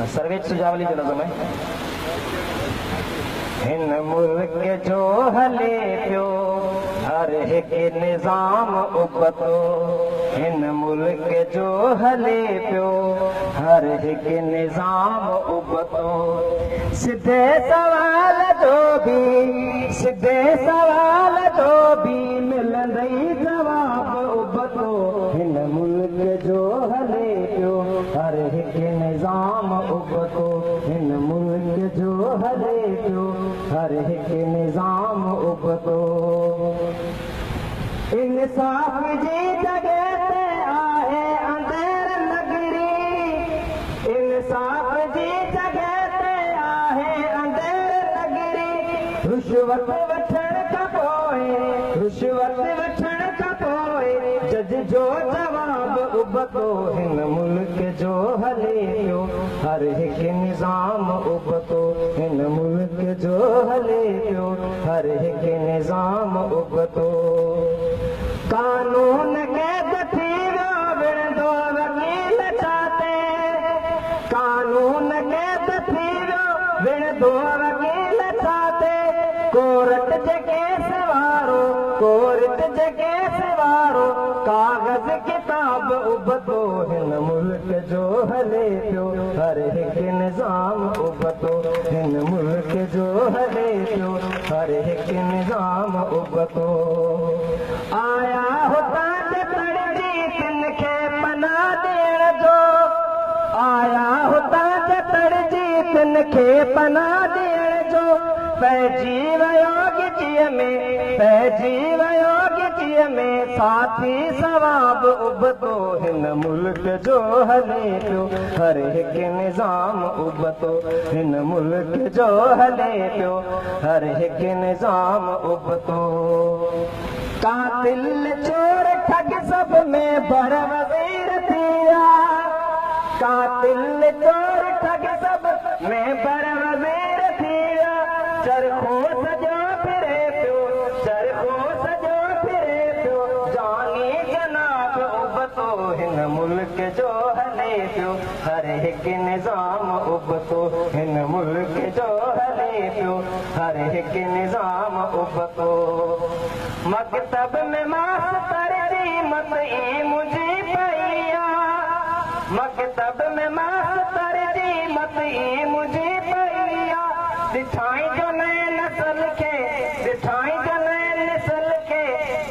Surveys सुजावली जो नज़म है। हिन मुल्क जो हले पियो हर एक निज़ाम उबतो, हिन मुल्क जो हले पियो हर एक निज़ाम उबतो, सीधे सवाल जो भी मिलंदई जवाब उबतो, हिन मुल्क जो हले पियो हर एक निज़ाम उबतो, हिन मुल्क जो हले पियो हर एक निज़ाम उबतो। इंसाफ जी जगह ते आहे अंधेर नगरी, इंसाफ जी जगह ते आहे अंधेर नगरी, रुश्वत वठण खां पोइ जज जो जवाब उबतो, हिन मुल्क जो हले पियो हर एक निज़ाम उबतो, हिन मुल्क जो हले पियो हर एक निज़ाम उबतो। कानून के दथी विणदो वकील चाते, कानून के दथी विणदो वकील चाते, कोर्ट जे केस वारो कागज़ किताब उबतो, हिन मुल्क जो हले पियो हर एक निज़ाम उबतो, हिन मुल्क जो हले पियो हर एक निज़ाम उबतो। आया होता जे तड़जी तिनखे पनाह ॾियण जो, आया होता जे तड़जी तिनखे पनाह ॾियण जो, पइजी वियो गिचीअ में साथी सवाब उबतो, हिन मुल्क जो हले पियो हर एक निज़ाम उबतो, हिन मुल्क जो हले पियो हर एक निज़ाम उबतो। कातिल चोर ठग सब में बर वज़ीर थिया, कातिल चोर ठग सब में बर वज़ीर थिया, चरखो सजो फिरे पियो, चरखो सजो फिरे पियो, जानी जनाब उबतो, हिन मुल्क जो हले पियो हर एक निज़ाम उबतो, हिन मुल्क जो हले पियो हर एक निज़ाम उबतो। मकतब में मास्तर जी मत ई मुझी पईया, मकतब में मास्तर जी मत ई मुझी पईया, दिठाई जो नए नस्ल खे, दिठाई जो नए नस्ल खे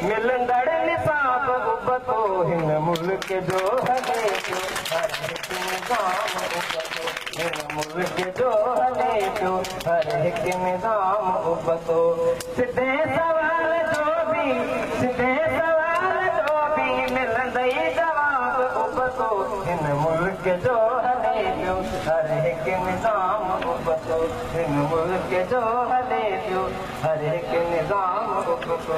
मिलंदड़ निसाब उबतो, हिन मुल्क जो हले पियो हर एक निज़ाम उबतो, हिन मुल्क जो हले पियो हर एक निज़ाम उबतो। सीधे सवाल जो भी मिलंदई जवाब उबतो, हिन मुल्क जो हले पियो हर एक निज़ाम उबतो, हिन मुल्क जो हले पियो हर एक निज़ाम उबतो।